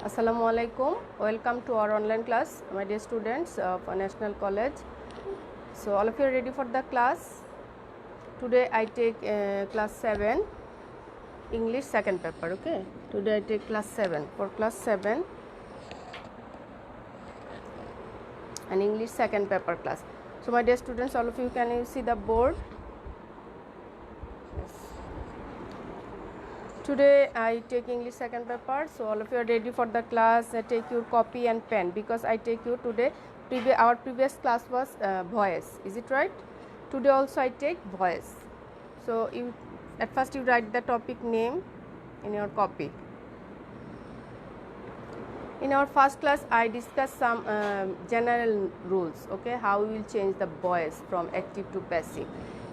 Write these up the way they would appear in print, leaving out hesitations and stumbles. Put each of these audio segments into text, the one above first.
Assalamu alaikum. Welcome to our online class, my dear students of National College. So all of you are ready for the class. Today I take class 7 English second paper. Okay. Today I take class 7 for class 7 and English second paper class. So my dear students, all of you, can you see the board? Today I take English second paper, so all of you are ready for the class. Take your copy and pen because I take you today. Our previous class was voice, is it right? Today also I take voice. So you at first you write the topic name in your copy. In our first class I discussed some general rules, okay, how we will change the voice from active to passive,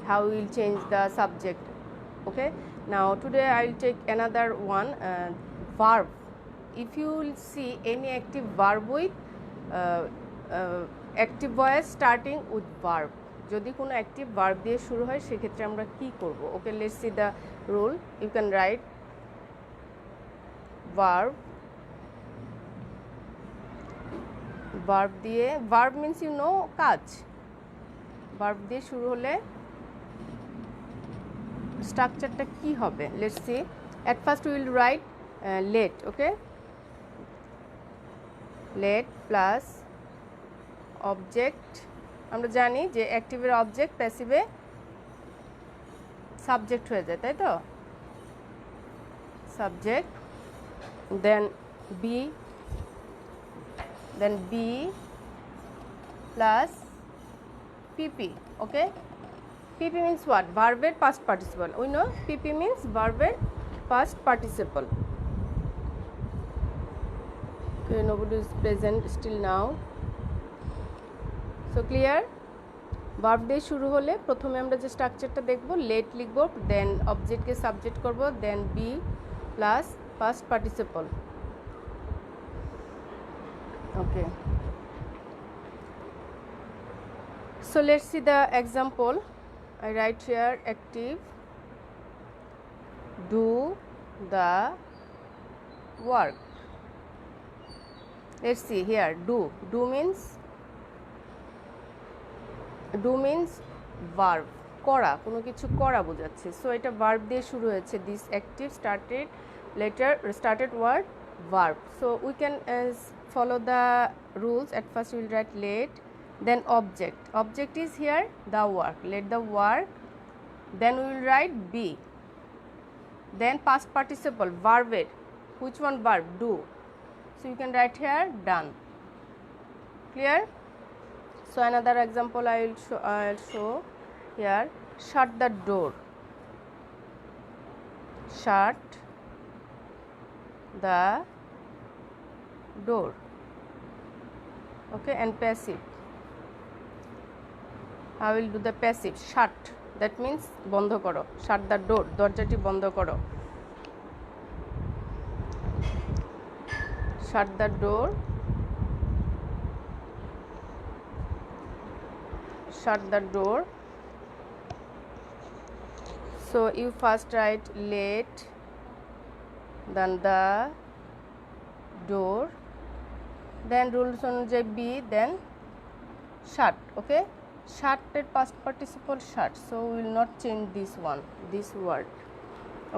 how we will change the subject, okay. Now today I will take another one, verb. If you will see any active verb with active voice starting with verb, যদি কোনো active verb দিয়ে শুরু হয় সেক্ষেত্রে আমরা কি করব? Okay, let's see the rule. You can write verb. Verb দিয়ে, ভার্ব মিন্স ইউ নো কাজ. ভার্ব দিয়ে শুরু হলে স্ট্রাকচারটা কি হবে? Let's see. At first will write let. Okay, let plus object. আমরা জানি যে অ্যাক্টিভের অবজেক্ট প্যাসিভে সাবজেক্ট হয়ে যায়, তাই তো? Subject, then B plus PP. Okay, PP means what? Verb past participle. We know PP means verb past participle. Okay, nobody is present still now. So clear? Verb দিয়ে শুরু হলে প্রথমে আমরা যে স্ট্রাকচারটা দেখব, লেট লিখব, দেন অবজেক্টকে সাবজেক্ট করব, then B plus past participle. Okay, so let's see the example. I write here active do the work. Let's see here, do means verb, করা, কোনো কিছু করা বোঝাচ্ছে. সো এটা ভার্ব দিয়ে শুরু হয়েছে. This active started word verb. So we can follow the rules. At first we will write let, then object is here the work, let the work, then we will write be, then past participle verb, which one? Verb, do. So you can write here done. Clear? So another example I'll show here. Shut the door. Shut the door. Okay, and passive, I will do the passive. Shut, that means বন্ধ করো. Shut the door, দরজাটি বন্ধ করো. Shut the door. Shut the door. So you first write let, then the door, then rules অনুযায়ী be, then shut. Okay, shut এর past participle shut, so we will not change this word.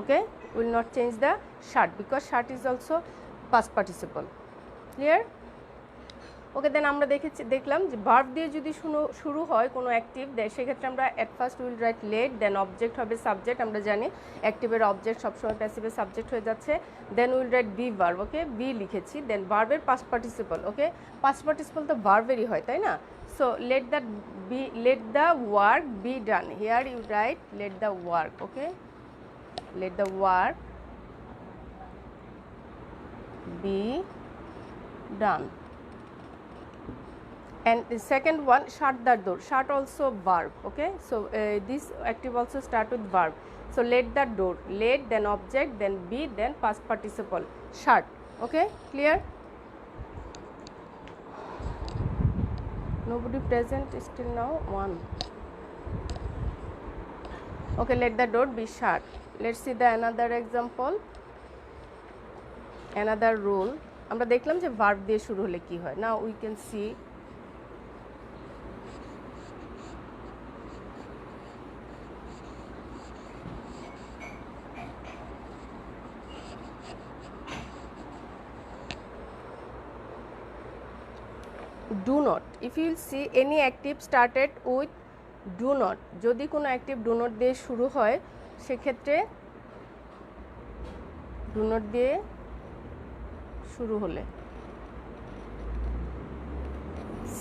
Okay, we will not change the shut because shut is also past participle. Clear? ওকে, দেন আমরা দেখলাম যে verb দিয়ে যদি শুরু হয় কোনো অ্যাক্টিভ, সেক্ষেত্রে আমরা at first will write let, then object হবে সাবজেক্ট. আমরা জানি অ্যাক্টিভের অবজেক্ট সবসময় প্যাসিভের সাবজেক্ট হয়ে যাচ্ছে. Then will write be verb. Okay, be লিখেছি. দেন ভার্বের past participle. Okay, past participle তো ভার্বেরই হয়, তাই না? So let the work be done. Here you write let the work. Okay, let the work be done. And the second one, shut the door. Shut also verb. Okay, so this active also start with verb. So let the door, let, then object, then be, then past participle shut. Okay, clear? Nobody present still now. One. Okay, let the door be shut. Let's see the another example, another rule. আমরা দেখলাম যে verb দিয়ে শুরু হলে কি হয়। Now we can C do not. If you will see any active started with do not, যদি কোনো অ্যাক্টিভ do not দিয়ে শুরু হয় সেক্ষেত্রে do not দিয়ে শুরু হলে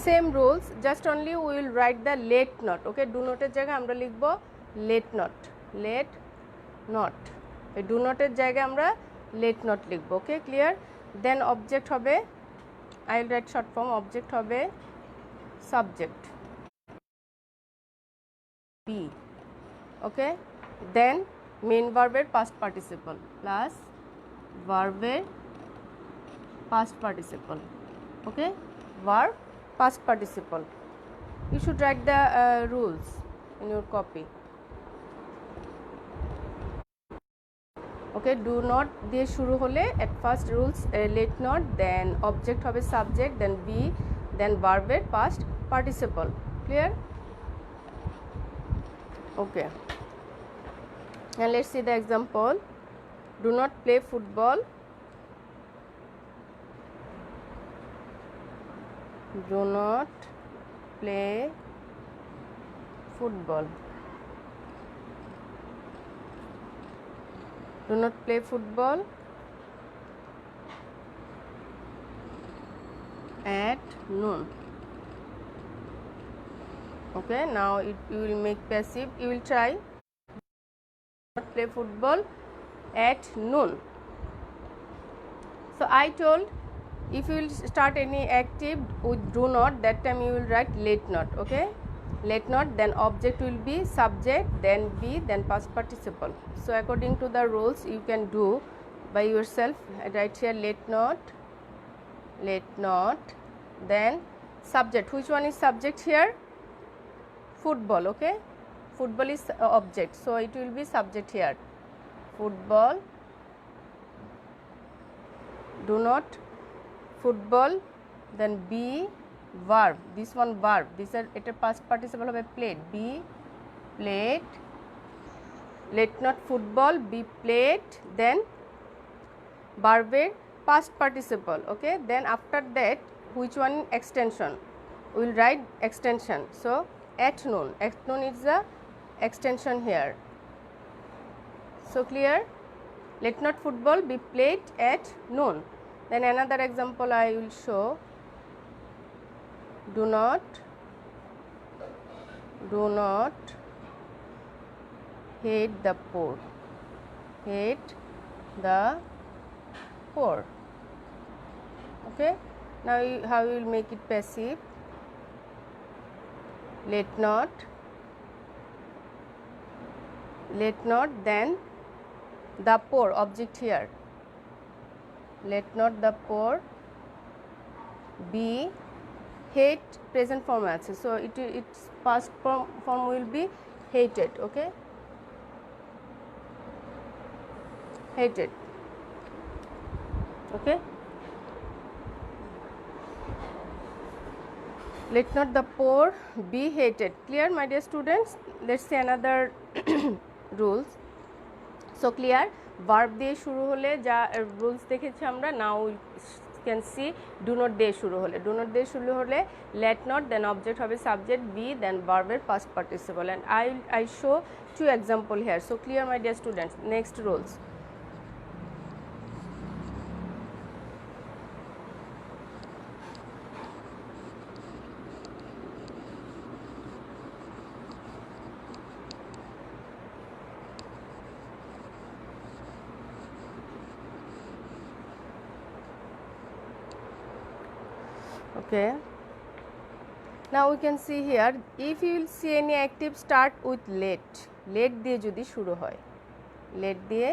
same rules, just only we will write the let not. Okay, do নটের জায়গায় আমরা লিখব লেট নট, লেট নট। এই ডু নটের জায়গায় আমরা লেট নট লিখব। Okay, clear. দেন অবজেক্ট হবে, I will write short form, object হবে subject be. Okay, then main ভার্বের পাস্ট পার্টিসিপল প্লাস ভার্বের past participle. Okay, verb past participle. You should write the rules in your copy. Okay, do not দিয়ে শুরু হলে at first rules let not, then object হবে subject, then be, then verb এর past participle. Clear? Okay, and let's see the example. Do not play football. Do not play football. Do not play football at noon. Okay, now you will make passive. You will try. Do not play football at noon. So I told, if you will start any active with do not, that time you will write let not. Okay, let not, then object will be subject, then be, then past participle. So according to the rules you can do by yourself. Write here let not, then subject. Which one is subject here? Football. Okay, football is object, so it will be subject here, football. Do not football, then be verb, this one verb, this are এটা past participle হবে played, be played. Let not football, be played, then verb এর past participle. Okay, then after that which one extension, we will write extension. So at noon, at noon is the extension here. So clear? Let not football be played at noon. Then another example I will show. Do not hate the poor, hate the poor. Okay, now how you will make it passive? Let not, then the poor, object here. Let not the poor be, hate present form আছে, so its past form will be hated. Okay, hated. Okay, let not the poor be hated. Clear, my dear students? Let's see another rules. So clear, verb দিয়ে শুরু হলে যা rules দেখেছি আমরা, now can see do not দিয়ে শুরু হলে, do not দিয়ে শুরু হলে লেট নট, দেন অবজেক্ট হবে সাবজেক্ট বি, দেন ভার্বের past participle. And I show 2 example here. So clear, my dear students? Next rules. Okay, now we can see here, if you will see any active start with let, let দিয়ে যদি শুরু হয়, let দিয়ে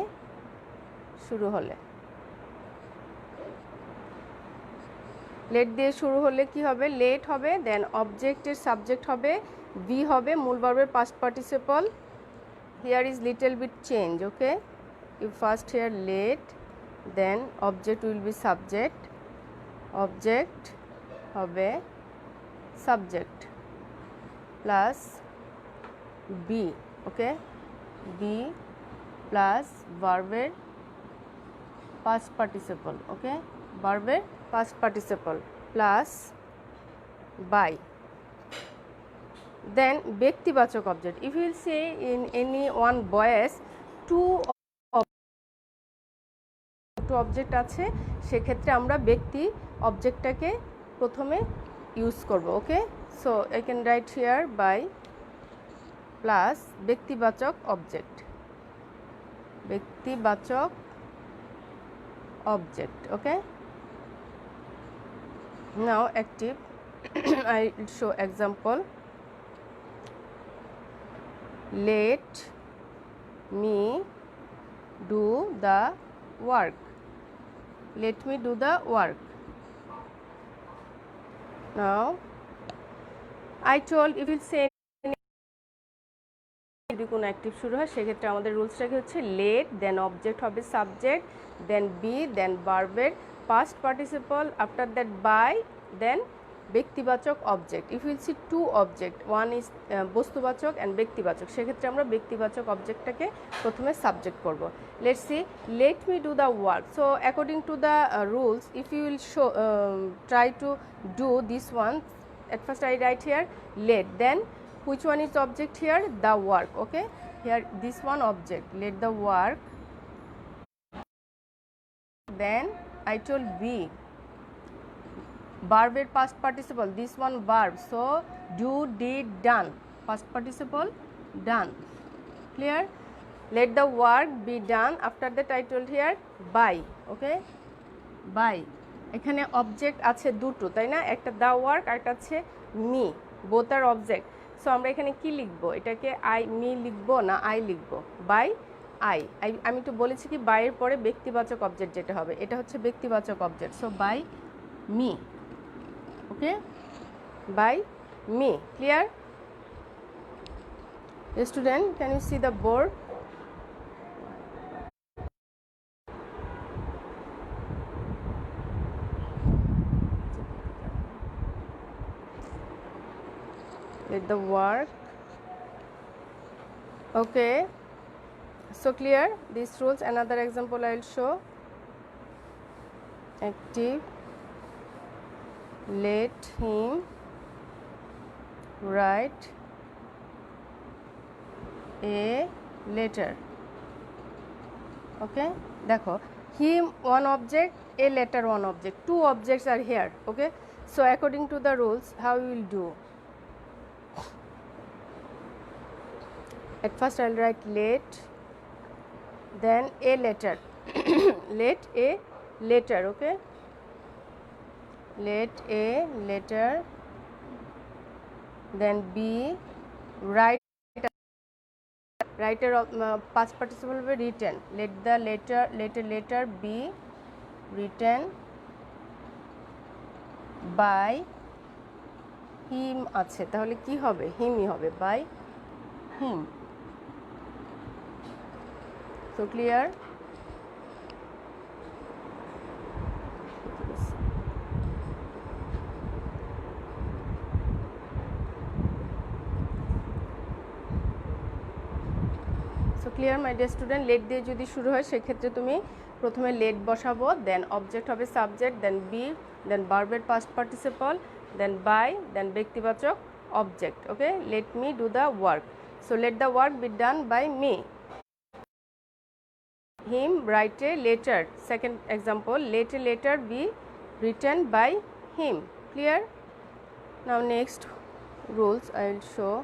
শুরু হলে, let দিয়ে শুরু হলে কি হবে? let হবে, দেন অবজেক্টের সাবজেক্ট হবে, বি হবে, মূল ভার্বের past participle. here is little bit change. Okay, you first here let, then object will be subject, object হবে সাবজেক্ট প্লাস বি, ওকে, বি প্লাস ভার্বের past participle, okay, verb past participle plus by. Then ব্যক্তিবাচক object, if you will say in any one voice two object আছে, সেক্ষেত্রে আমরা ব্যক্তি অবজেক্টটাকে প্রথমে use করব, okay. So I can write here by plus ব্যক্তিবাচক object, ব্যক্তিবাচক object, okay. Now active I will show example. Let me do the work, let me do the work. Now I told, if you say যদি কোনো active শুরু হয় সেক্ষেত্রে আমাদের রুলসটাকে হচ্ছে লেট, দেন অবজেক্ট হবে সাবজেক্ট, দেন বি, দেন ভার্বের past participle, after that by, then ব্যক্তিবাচক object. If will see two object, one is বস্তুবাচক অ্যান্ড ব্যক্তিবাচক, সেক্ষেত্রে আমরা ব্যক্তিবাচক অবজেক্টটাকে প্রথমে সাবজেক্ট করব। Let's see, let me do the work. So according to the rules, if you will show try to do this one, at first I write here let, then which one is object here? The work, okay. Here this one object, let the work, then I told be, verb past participle, this one verb, so do, did, done, past participle done, clear. Let the work be done, after that I told here by, okay, by. এখানে object আছে দুটো, তাই না, একটা the work আর একটা আছে me, both আর object. So আমরা এখানে কি লিখবো, এটাকে আই মি লিখবো না আই লিখবো? By I. আমি তো বলেছি কি বাইয়ের পরে ব্যক্তিবাচক অবজেক্ট যেটা হবে, এটা হচ্ছে ব্যক্তিবাচক object. So by me, okay, by me, clear? Student, can you see the board? Let the work, okay. So clear these rules. Another example I will show. Active, let him write a letter, okay. দেখো, him one object, a letter one object, two objects are here, okay. So according to the rules, how we will do? At first I will write let, then a letter let a letter, okay, let a letter, then be, write, writer of past participle will be written, let the letter be written by him আছে, তাহলে কি হবে, হিমই হবে, by him. So clear? So clear my dear student? let দিয়ে যদি শুরু হয় সেক্ষেত্রে তুমি প্রথমে let বসাবো, দেন অবজেক্ট হবে সাবজেক্ট, দেন বি, দেন ভার্বের past participle, then by, then ব্যক্তিবাচক object, okay. let me do the work. So let the work be done by me. Him write a letter. Second example, let a letter be written by him. Clear? Now next rules I will show.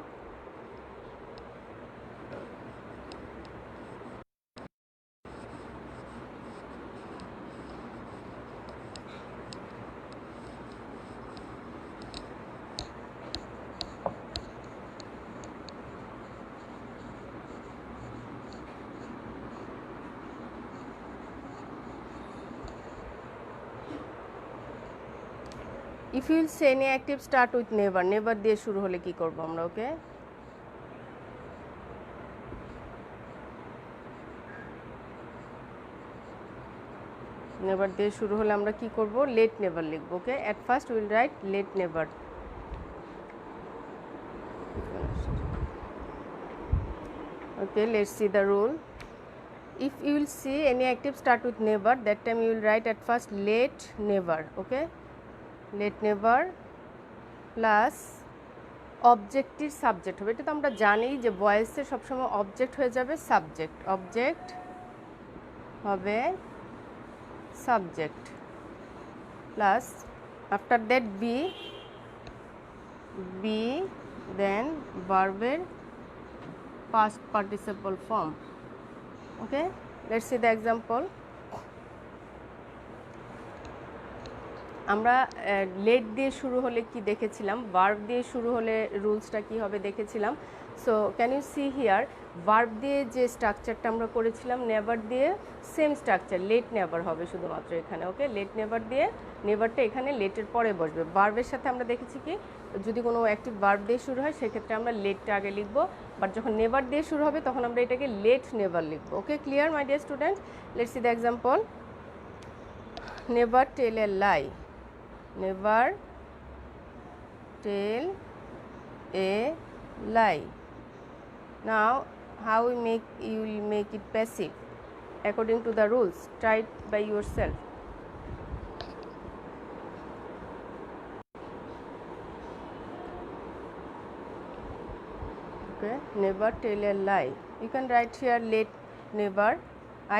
If you will say any active start with never, never দিয়ে শুরু হলে কি করব আমরা, ওকে। Never দিয়ে শুরু হলে আমরা কি করব, লেট নেভার লিখব। Okay, at first will write let never. Okay, let's see the rule. If you will see any active start with never, that time you will write at first late never. Okay, late never plus অবজেক্টের subject হবে। এটা তো আমরা জানি যে ভয়েসে সবসময় object হয়ে যাবে সাবজেক্ট, অবজেক্ট হবে subject plus after that be then ভার্বের past participle form. Okay, let's see the example. আমরা লেট দিয়ে শুরু হলে কি দেখেছিলাম, ভার্ব দিয়ে শুরু হলে রুলসটা কি হবে দেখেছিলাম। So can you see here, verb দিয়ে যে স্ট্রাকচারটা আমরা করেছিলাম নেভার দিয়ে সেম স্ট্রাকচার, লেট নেভার হবে শুধুমাত্র এখানে। ওকে, লেট নেভার দিয়ে নেভারটা এখানে লেটের পরে বসবে। ভার্বের সাথে আমরা দেখেছি কি যদি কোনো অ্যাক্টিভ ভার্ব দিয়ে শুরু হয় সেক্ষেত্রে আমরা লেটটা আগে লিখব, বাট যখন নেভার দিয়ে শুরু হবে তখন আমরা এটাকে লেট নেভার লিখব। Okay, clear my dear student? Let's see the example. Never tell a lie, never tell a lie. Now how you will make it passive according to the rules, try it by yourself. Okay, never tell a lie. You can write here late never.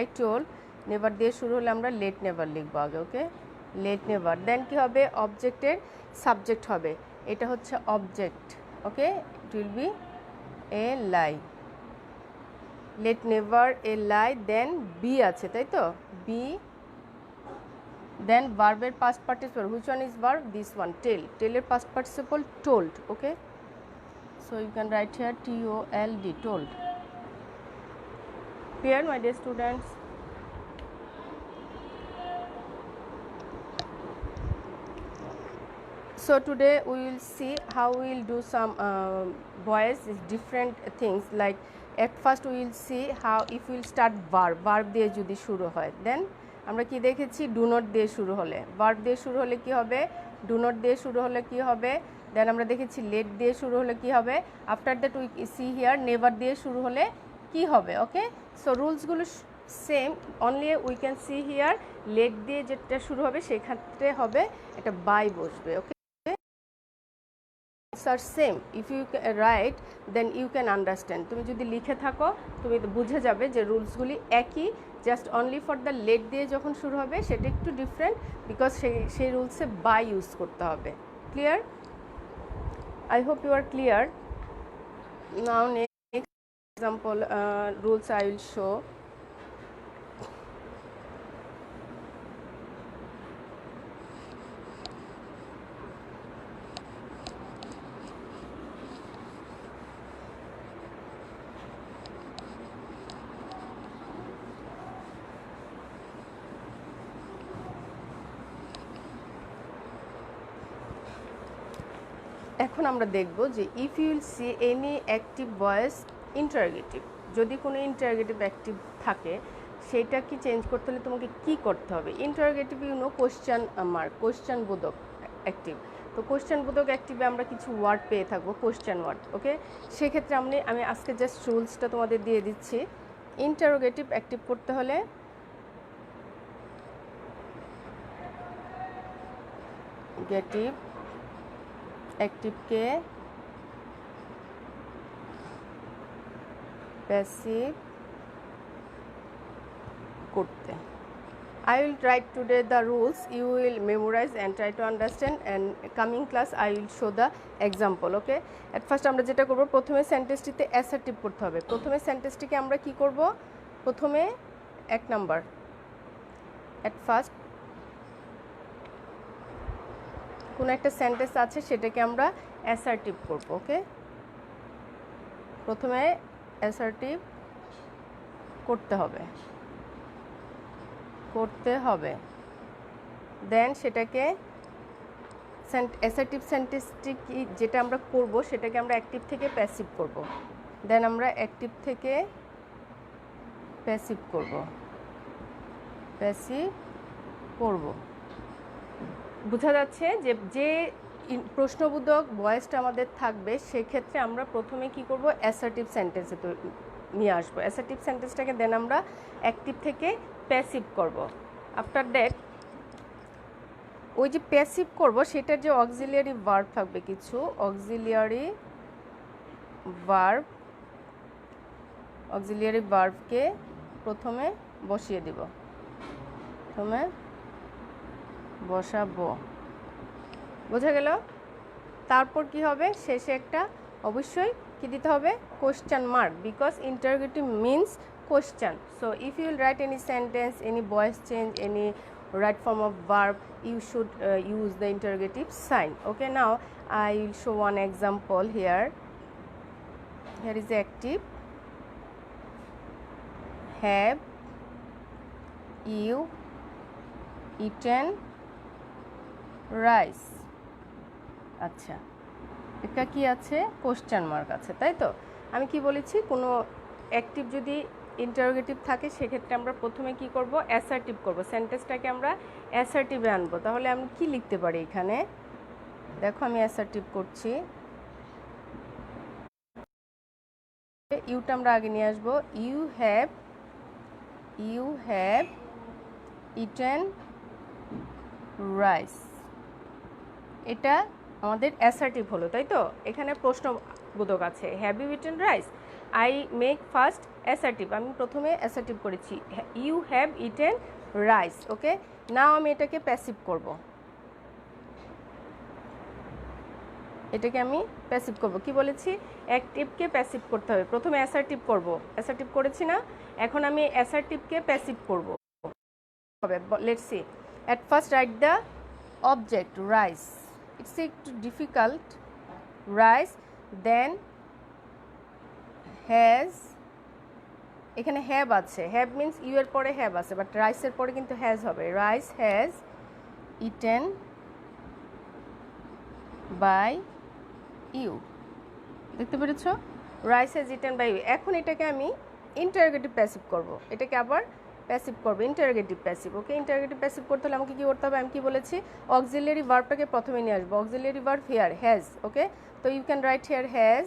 I told never দিয়ে শুরু হলে আমরা late never লিখবো আগে। ওকে, late never, দেন কি হবে, অবজেক্টের subject হবে, এটা হচ্ছে object. Okay, it will be a lie, let never a lie, then be আছে তাই তো, বি দেন ভার্বের past participle, which one is verb, this one tell, টেলের past participle told. Okay, so you can write here TOLD, told. Clear my dear students? So today we will see how we will do some voice different things, like at first we will see how if we will start verb দিয়ে যদি শুরু হয়, then আমরা কি দেখেছি, do not দিয়ে শুরু হলে, verb দিয়ে শুরু হলে কি হবে, do not দিয়ে শুরু হলে কি হবে, দেন আমরা দেখেছি let দিয়ে শুরু হলে কি হবে, after that we see here never দিয়ে শুরু হলে কি হবে। ওকে, সো রুলসগুলো same, only we can see here let দিয়ে যেটা শুরু হবে সেক্ষেত্রে হবে এটা বাই বসবে। ওকে, are same, if you write then you can understand, তুমি যদি লিখে থাকো তুমি বুঝে যাবে যে রুলসগুলি একই, just only for the let দিয়ে যখন শুরু হবে সেটা একটু ডিফারেন্ট, বিকজ সেই রুলসে বাই ইউজ করতে হবে। Clear? I hope you are clear. Now next example rules I will show. এখন আমরা দেখব যে if you will see any active voice interrogative, যদি কোনো ইন্টারোগেটিভ অ্যাক্টিভ থাকে সেটা কি চেঞ্জ করতে হলে তোমাকে কি করতে হবে। ইন্টারোগেটিভ কোশ্চেন মার্ক, কোশ্চেন বোধক অ্যাক্টিভ, তো কোশ্চেন বোধক অ্যাক্টিভে আমরা কিছু ওয়ার্ড পেয়ে থাকবো, কোশ্চেন ওয়ার্ড। ওকে, সেক্ষেত্রে আমি আজকে জাস্ট রুলসটা তোমাদের দিয়ে দিচ্ছি। ইন্টারোগেটিভ অ্যাক্টিভ করতে হলে গেটিভ অ্যাক্টিভকে প্যাসিভ করতে। I will write today the rules, you will memorize and try to understand, and coming class I will show the example. Okay, at first আমরা যেটা করব, প্রথমে সেন্টেন্সটিতে অ্যাসার্টিভ করতে হবে। প্রথমে সেন্টেন্সটিকে আমরা কি করব, প্রথমে এক নাম্বার at first কোনো একটা সেন্টেন্স আছে সেটাকে আমরা অ্যাসার্টিভ করব। ওকে, প্রথমে অ্যাসার্টিভ করতে হবে দেন সেটাকে অ্যাসার্টিভ সেন্টেন্সটি কি যেটা আমরা করব সেটাকে আমরা অ্যাক্টিভ থেকে প্যাসিভ করব, দেন আমরা অ্যাক্টিভ থেকে প্যাসিভ করব, প্যাসিভ করব। বোঝা যাচ্ছে যে যে প্রশ্নবোধক ভয়েসটা আমাদের থাকবে সেক্ষেত্রে আমরা প্রথমে কি করব, অ্যাসার্টিভ সেন্টেন্সে নিয়ে আসবো। অ্যাসার্টিভ সেন্টেন্সটাকে দেন আমরা অ্যাক্টিভ থেকে প্যাসিভ করব। আফটার দ্যাট ওই যে প্যাসিভ করব সেটার যে অক্সিলিয়ারি ভার্ব থাকবে, কিছু অক্সিলিয়ারি ভার্বকে প্রথমে বসিয়ে দিব, প্রথমে বসাবো। বোঝা গেল? তারপর কি হবে, শেষে একটা অবশ্যই কি দিতে হবে, question mark, because interrogative means question. So if you will write any sentence, any voice change, any right form of verb, you should use the interrogative sign. Okay, now I will show one example here. Here is the active. Have you eaten rice? আচ্ছা, এটা কি আছে, question mark আছে, তাই তো? আমি কি বলেছি, কোনো অ্যাক্টিভ যদি ইন্টারোগেটিভ থাকে সেক্ষেত্রে আমরা প্রথমে কি করব, অ্যাসার্টিভ করব, সেন্টেন্সটাকে আমরা অ্যাসার্টিভে আনবো। তাহলে আমি কি লিখতে পারি এখানে, দেখো আমি অ্যাসার্টিভ করছি, ইউটা আমরা আগে নিয়ে আসবো। ইউ হ্যাভ ইটেন রাইস, এটা আমাদের অ্যাসার্টিভ হলো, তাই তো? এখানে প্রশ্নবোধক আছে, have you eaten rice, I make first assertive, আমি প্রথমে অ্যাসার্টিভ করেছি, you have eaten rice. Okay, now আমি এটাকে প্যাসিভ করব, এটাকে আমি প্যাসিভ করব। কি বলেছি, অ্যাক্টিভকে প্যাসিভ করতে হবে, প্রথমে অ্যাসার্টিভ করব, অ্যাসার্টিভ করেছি না, এখন আমি অ্যাসার্টিভকে প্যাসিভ করব। Let's see, at first write the object rice, it's একটু ডিফিকাল্ট, রাইস, দেন হ্যাজ, এখানে হ্যাভ আছে, হ্যাভ মিন্স ইউ এর পরে হ্যাভ আছে, বাট রাইসের পরে কিন্তু হ্যাজ হবে, rice has eaten by you, দেখতে পেরেছ, rice has eaten by you. এখন এটাকে আমি ইন্টারোগেটিভ প্যাসিভ করব, এটাকে আবার প্যাসিভ করবো, ইন্টারোগেটিভ প্যাসিভ। ওকে, ইন্টারোগেটিভ প্যাসিভ করতে হলে আমাকে কী করতে হবে, আমি কি বলেছি, অক্সিলিয়ারি ভার্বটাকে প্রথমে নিয়ে আসবো, auxiliary verb here has. Okay, তো you can write here has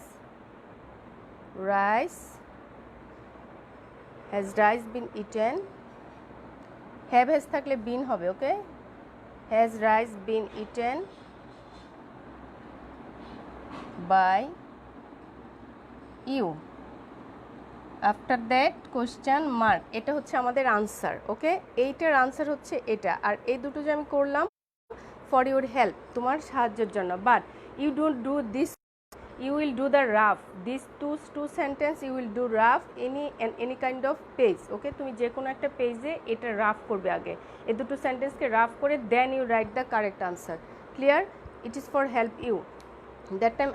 rice, has rice been eaten, have has থাকলে বিন হবে। Okay, has rice been eaten by you, after that question mark, এটা হচ্ছে আমাদের আনসার। ওকে, এইটার আনসার হচ্ছে এটা, আর এই দুটো যে আমি করলাম ফর ইউর হেল্প, তোমার সাহায্যের জন্য, but you don't do this, you will do the rough, these two sentence you will do rough any kind of page. Okay, তুমি যে কোনো একটা পেজে এটা রাফ করবে আগে, এই দুটো সেন্টেন্সকে রাফ করে then you write the correct answer. Clear? It is for help you, that time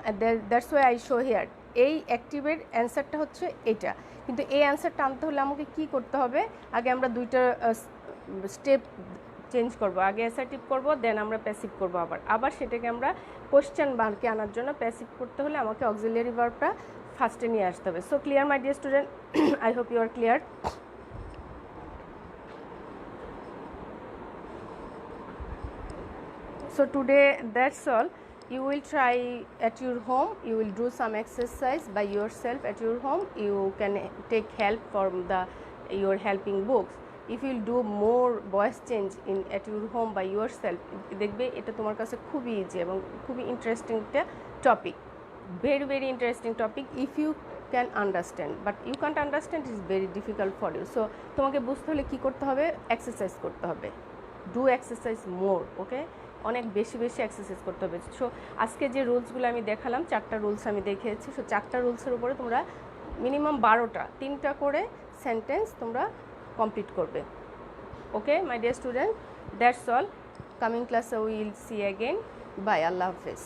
that's why I show here. এই অ্যাক্টিভের অ্যান্সারটা হচ্ছে এটা, কিন্তু এই অ্যান্সারটা আনতে হলে আমাকে কি করতে হবে, আগে আমরা দুইটা স্টেপ চেঞ্জ করব, আগে অ্যাসার্টিভ করব, দেন আমরা প্যাসিভ করব, আবার সেটাকে আমরা কোশ্চেন মার্কে আনার জন্য প্যাসিভ করতে হলে আমাকে অক্সিলিয়ারি ভার্বটা ফার্স্টে নিয়ে আসতে হবে। So clear my dear student, I hope you are clear. So today that's all. You will try at your home, you will do some exercise by yourself at your home, you can take help from your helping books. If you will do more voice change at your home by yourself, দেখবে এটা তোমার কাছে খুবই easy এবং খুবই interesting একটা topic, very interesting topic if you can understand, but you can't understand, it is very difficult for you. So তোমাকে বুঝতে হলে কি করতে হবে, এক্সারসাইজ করতে হবে, ডু এক্সারসাইজ মোর। ওকে, অনেক বেশি এক্সারসাইজ করতে হবে। সো আজকে যে রুলসগুলো আমি দেখালাম, 4টা রুলস আমি দেখিয়েছি, সো 4টা রুলসের উপরে তোমরা মিনিমাম 12টা 3টা করে সেন্টেন্স তোমরা কমপ্লিট করবে। Okay my dear student, that's all. Coming ক্লাসে উইল সি অ্যাগেন, বাই, আল্লাহ হাফেজ।